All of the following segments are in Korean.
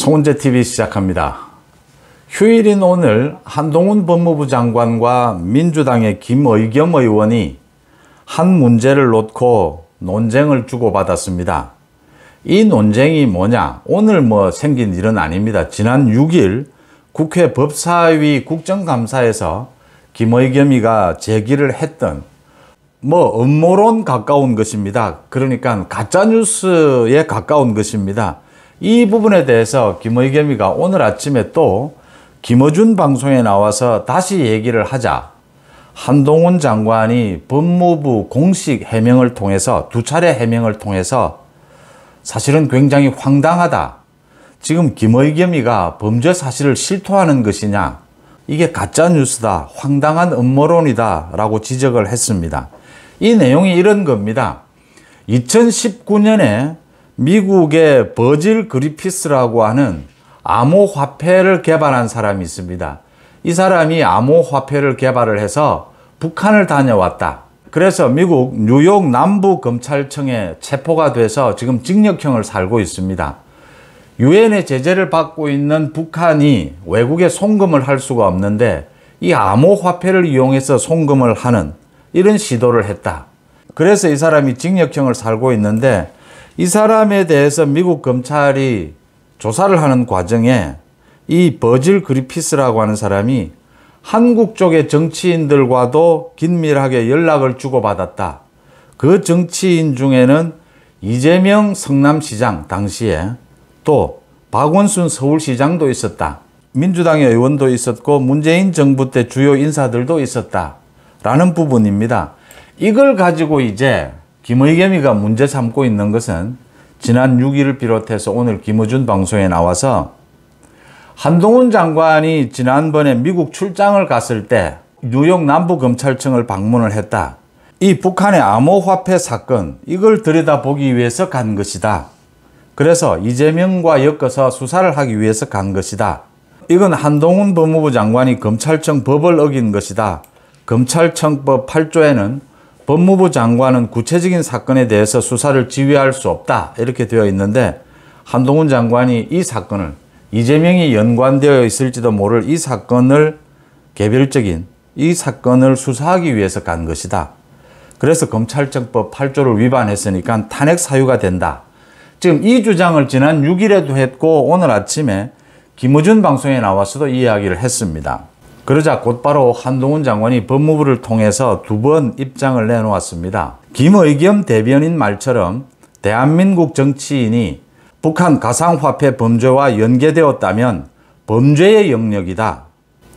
송은재TV 시작합니다. 휴일인 오늘 한동훈 법무부 장관과 민주당의 김의겸 의원이 한 문제를 놓고 논쟁을 주고받았습니다. 이 논쟁이 뭐냐? 오늘 생긴 일은 아닙니다. 지난 6일 국회 법사위 국정감사에서 김의겸이가 제기를 했던 음모론 가까운 것입니다. 그러니까 가짜뉴스에 가까운 것입니다. 이 부분에 대해서 김의겸이가 오늘 아침에 또 김어준 방송에 나와서 다시 얘기를 하자 한동훈 장관이 법무부 공식 해명을 통해서 두 차례 해명을 통해서 사실은 굉장히 황당하다. 지금 김의겸이가 범죄 사실을 실토하는 것이냐. 이게 가짜뉴스다. 황당한 음모론이다. 라고 지적을 했습니다. 이 내용이 이런 겁니다. 2019년에 미국의 버질 그리피스라고 하는 암호화폐를 개발한 사람이 있습니다. 이 사람이 암호화폐를 개발을 해서 북한을 다녀왔다. 그래서 미국 뉴욕 남부검찰청에 체포가 돼서 지금 징역형을 살고 있습니다. 유엔의 제재를 받고 있는 북한이 외국에 송금을 할 수가 없는데 이 암호화폐를 이용해서 송금을 하는 이런 시도를 했다. 그래서 이 사람이 징역형을 살고 있는데 이 사람에 대해서 미국 검찰이 조사를 하는 과정에 이 버질 그리피스라고 하는 사람이 한국 쪽의 정치인들과도 긴밀하게 연락을 주고받았다. 그 정치인 중에는 이재명 성남시장 당시에 또 박원순 서울시장도 있었다. 민주당의 의원도 있었고 문재인 정부 때 주요 인사들도 있었다. 라는 부분입니다. 이걸 가지고 이제 김의겸이가 문제 삼고 있는 것은 지난 6일을 비롯해서 오늘 김어준 방송에 나와서 한동훈 장관이 지난번에 미국 출장을 갔을 때 뉴욕 남부검찰청을 방문을 했다. 이 북한의 암호화폐 사건 이걸 들여다보기 위해서 간 것이다. 그래서 이재명과 엮어서 수사를 하기 위해서 간 것이다. 이건 한동훈 법무부 장관이 검찰청 법을 어긴 것이다. 검찰청법 8조에는 법무부 장관은 구체적인 사건에 대해서 수사를 지휘할 수 없다. 이렇게 되어 있는데 한동훈 장관이 이 사건을 이재명이 연관되어 있을지도 모를 이 사건을 개별적인 이 사건을 수사하기 위해서 간 것이다. 그래서 검찰청법 8조를 위반했으니까 탄핵 사유가 된다. 지금 이 주장을 지난 6일에도 했고 오늘 아침에 김어준 방송에 나와서도 이 이야기를 했습니다. 그러자 곧바로 한동훈 장관이 법무부를 통해서 두 번 입장을 내놓았습니다. 김의겸 대변인 말처럼 대한민국 정치인이 북한 가상화폐 범죄와 연계되었다면 범죄의 영역이다.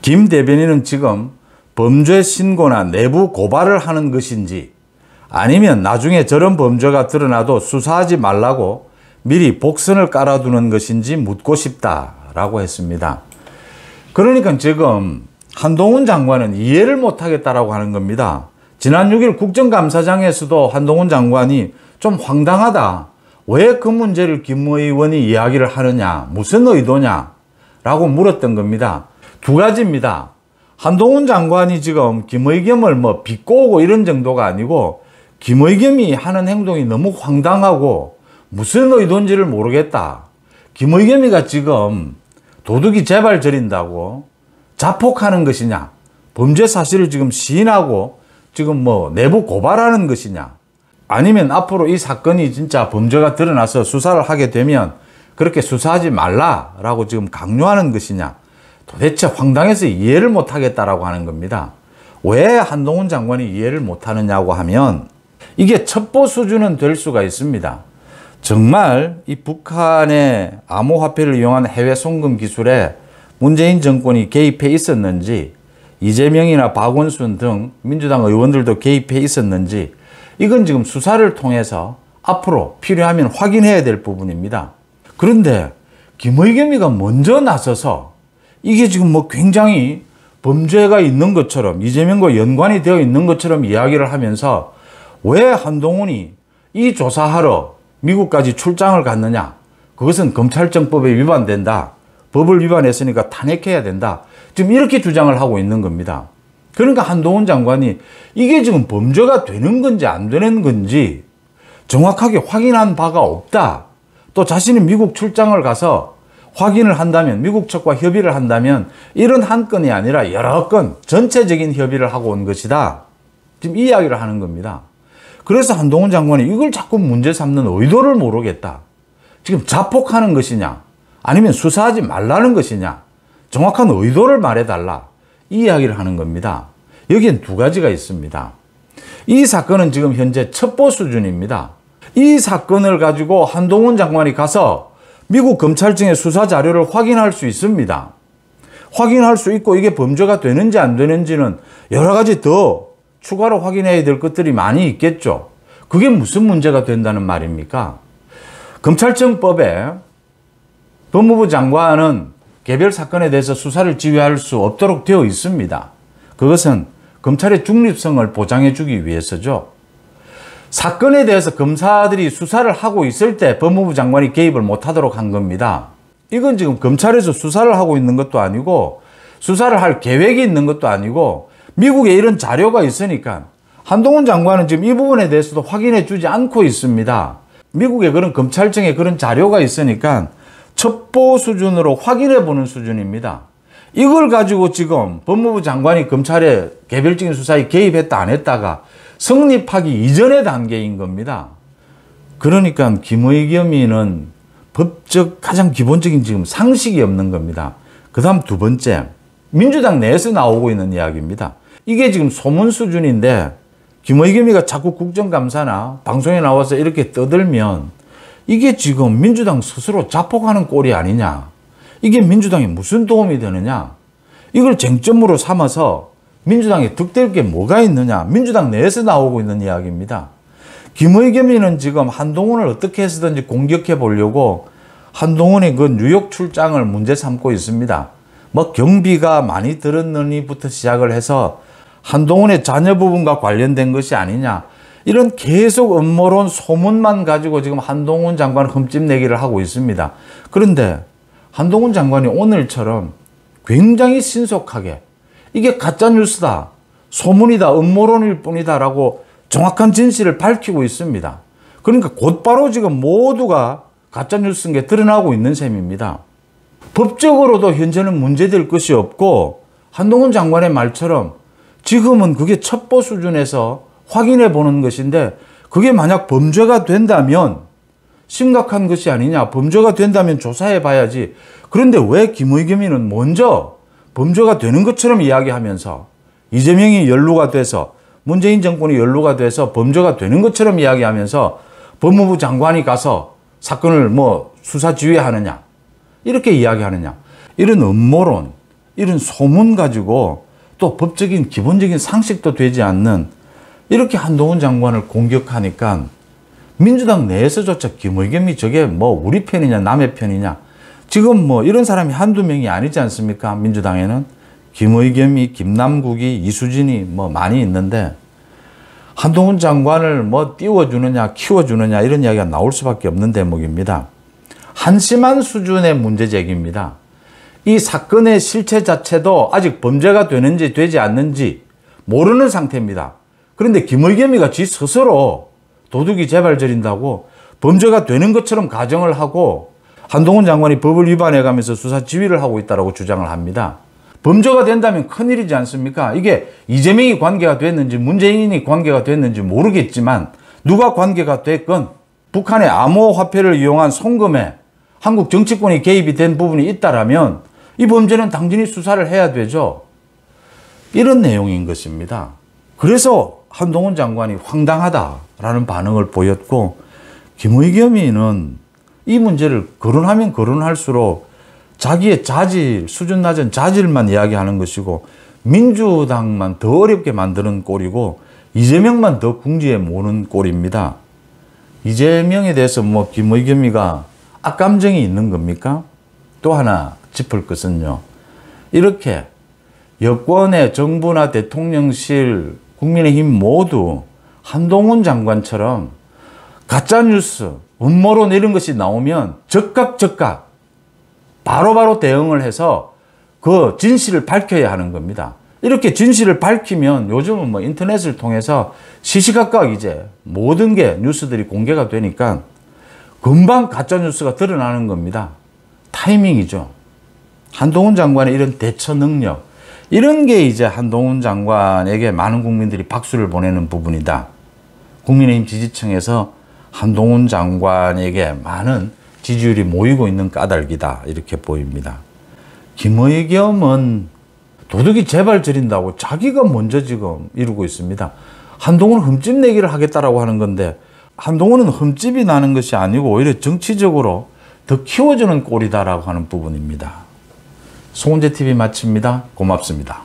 김 대변인은 지금 범죄 신고나 내부 고발을 하는 것인지 아니면 나중에 저런 범죄가 드러나도 수사하지 말라고 미리 복선을 깔아두는 것인지 묻고 싶다라고 했습니다. 그러니까 지금 한동훈 장관은 이해를 못하겠다라고 하는 겁니다. 지난 6일 국정감사장에서도 한동훈 장관이 좀 황당하다. 왜 그 문제를 김 의원이 이야기를 하느냐? 무슨 의도냐? 라고 물었던 겁니다. 두 가지입니다. 한동훈 장관이 지금 김의겸을 비꼬고 이런 정도가 아니고 김의겸이 하는 행동이 너무 황당하고 무슨 의도인지를 모르겠다. 김의겸이가 지금 도둑이 제발 저린다고 자폭하는 것이냐? 범죄 사실을 지금 시인하고 지금 내부 고발하는 것이냐? 아니면 앞으로 이 사건이 진짜 범죄가 드러나서 수사를 하게 되면 그렇게 수사하지 말라라고 지금 강요하는 것이냐? 도대체 황당해서 이해를 못하겠다라고 하는 겁니다. 왜 한동훈 장관이 이해를 못하느냐고 하면 이게 첩보 수준은 될 수가 있습니다. 정말 이 북한의 암호화폐를 이용한 해외 송금 기술에 문재인 정권이 개입해 있었는지 이재명이나 박원순 등 민주당 의원들도 개입해 있었는지 이건 지금 수사를 통해서 앞으로 필요하면 확인해야 될 부분입니다. 그런데 김의겸이가 먼저 나서서 이게 지금 굉장히 범죄가 있는 것처럼 이재명과 연관이 되어 있는 것처럼 이야기를 하면서 왜 한동훈이 이 조사하러 미국까지 출장을 갔느냐? 그것은 검찰청법에 위반된다. 법을 위반했으니까 탄핵해야 된다. 지금 이렇게 주장을 하고 있는 겁니다. 그러니까 한동훈 장관이 이게 지금 범죄가 되는 건지 안 되는 건지 정확하게 확인한 바가 없다. 또 자신이 미국 출장을 가서 확인을 한다면, 미국 측과 협의를 한다면 이런 한 건이 아니라 여러 건 전체적인 협의를 하고 온 것이다. 지금 이 이야기를 하는 겁니다. 그래서 한동훈 장관이 이걸 자꾸 문제 삼는 의도를 모르겠다. 지금 자폭하는 것이냐, 아니면 수사하지 말라는 것이냐, 정확한 의도를 말해달라. 이 이야기를 하는 겁니다. 여기엔 두 가지가 있습니다. 이 사건은 지금 현재 첩보 수준입니다. 이 사건을 가지고 한동훈 장관이 가서 미국 검찰청의 수사 자료를 확인할 수 있습니다. 확인할 수 있고 이게 범죄가 되는지 안 되는지는 여러 가지 더 추가로 확인해야 될 것들이 많이 있겠죠. 그게 무슨 문제가 된다는 말입니까? 검찰청법에 법무부 장관은 개별 사건에 대해서 수사를 지휘할 수 없도록 되어 있습니다. 그것은 검찰의 중립성을 보장해 주기 위해서죠. 사건에 대해서 검사들이 수사를 하고 있을 때 법무부 장관이 개입을 못하도록 한 겁니다. 이건 지금 검찰에서 수사를 하고 있는 것도 아니고 수사를 할 계획이 있는 것도 아니고 미국에 이런 자료가 있으니까 한동훈 장관은 지금 이 부분에 대해서도 확인해 주지 않고 있습니다. 미국에 그런 검찰청에 그런 자료가 있으니까 첩보 수준으로 확인해 보는 수준입니다. 이걸 가지고 지금 법무부 장관이 검찰의 개별적인 수사에 개입했다 안 했다가 성립하기 이전의 단계인 겁니다. 그러니까 김의겸이는 법적 가장 기본적인 지금 상식이 없는 겁니다. 그 다음 두 번째, 민주당 내에서 나오고 있는 이야기입니다. 이게 지금 소문 수준인데 김의겸이가 자꾸 국정감사나 방송에 나와서 이렇게 떠들면 이게 지금 민주당 스스로 자폭하는 꼴이 아니냐. 이게 민주당에 무슨 도움이 되느냐. 이걸 쟁점으로 삼아서 민주당에 득될 게 뭐가 있느냐. 민주당 내에서 나오고 있는 이야기입니다. 김의겸이는 지금 한동훈을 어떻게 해서든지 공격해 보려고 한동훈의 그 뉴욕 출장을 문제 삼고 있습니다. 뭐 경비가 많이 들었느니부터 시작을 해서 한동훈의 자녀 부분과 관련된 것이 아니냐. 이런 계속 음모론 소문만 가지고 지금 한동훈 장관 흠집내기를 하고 있습니다. 그런데 한동훈 장관이 오늘처럼 굉장히 신속하게 이게 가짜뉴스다, 소문이다, 음모론일 뿐이다 라고 정확한 진실을 밝히고 있습니다. 그러니까 곧바로 지금 모두가 가짜뉴스인 게 드러나고 있는 셈입니다. 법적으로도 현재는 문제될 것이 없고 한동훈 장관의 말처럼 지금은 그게 첩보 수준에서 확인해 보는 것인데 그게 만약 범죄가 된다면 심각한 것이 아니냐. 범죄가 된다면 조사해 봐야지. 그런데 왜 김의겸이는 먼저 범죄가 되는 것처럼 이야기하면서 이재명이 연루가 돼서 문재인 정권이 연루가 돼서 범죄가 되는 것처럼 이야기하면서 법무부 장관이 가서 사건을 뭐 수사 지휘하느냐. 이렇게 이야기하느냐. 이런 음모론, 이런 소문 가지고 또 법적인 기본적인 상식도 되지 않는 이렇게 한동훈 장관을 공격하니까 민주당 내에서조차 김의겸이 저게 뭐 우리 편이냐 남의 편이냐. 지금 뭐 이런 사람이 한두 명이 아니지 않습니까? 민주당에는 김의겸이, 김남국이, 이수진이 뭐 많이 있는데 한동훈 장관을 뭐 띄워주느냐 키워주느냐 이런 이야기가 나올 수밖에 없는 대목입니다. 한심한 수준의 문제 제기입니다. 이 사건의 실체 자체도 아직 범죄가 되는지 되지 않는지 모르는 상태입니다. 그런데 김의겸이가 지 스스로 도둑이 재발 저린다고 범죄가 되는 것처럼 가정을 하고 한동훈 장관이 법을 위반해가면서 수사 지휘를 하고 있다고 주장을 합니다. 범죄가 된다면 큰일이지 않습니까? 이게 이재명이 관계가 됐는지 문재인이 관계가 됐는지 모르겠지만 누가 관계가 됐건 북한의 암호화폐를 이용한 송금에 한국 정치권이 개입이 된 부분이 있다라면 이 범죄는 당연히 수사를 해야 되죠. 이런 내용인 것입니다. 그래서 한동훈 장관이 황당하다라는 반응을 보였고 김의겸이는 이 문제를 거론하면 거론할수록 자기의 자질, 수준 낮은 자질만 이야기하는 것이고 민주당만 더 어렵게 만드는 꼴이고 이재명만 더 궁지에 모는 꼴입니다. 이재명에 대해서 뭐 김의겸이가 악감정이 있는 겁니까? 또 하나 짚을 것은요. 이렇게 여권의 정부나 대통령실, 국민의힘 모두 한동훈 장관처럼 가짜뉴스, 음모론 이런 것이 나오면 즉각 바로바로 대응을 해서 그 진실을 밝혀야 하는 겁니다. 이렇게 진실을 밝히면 요즘은 뭐 인터넷을 통해서 시시각각 이제 모든 게 뉴스들이 공개가 되니까 금방 가짜뉴스가 드러나는 겁니다. 타이밍이죠. 한동훈 장관의 이런 대처 능력, 이런 게 이제 한동훈 장관에게 많은 국민들이 박수를 보내는 부분이다. 국민의힘 지지층에서 한동훈 장관에게 많은 지지율이 모이고 있는 까닭이다, 이렇게 보입니다. 김의겸은 도둑이 제발 저린다고 자기가 먼저 지금 이루고 있습니다. 한동훈은 흠집 내기를 하겠다라고 하는 건데, 한동훈은 흠집이 나는 것이 아니고 오히려 정치적으로 더 키워주는 꼴이다라고 하는 부분입니다. 송은재 TV 마칩니다. 고맙습니다.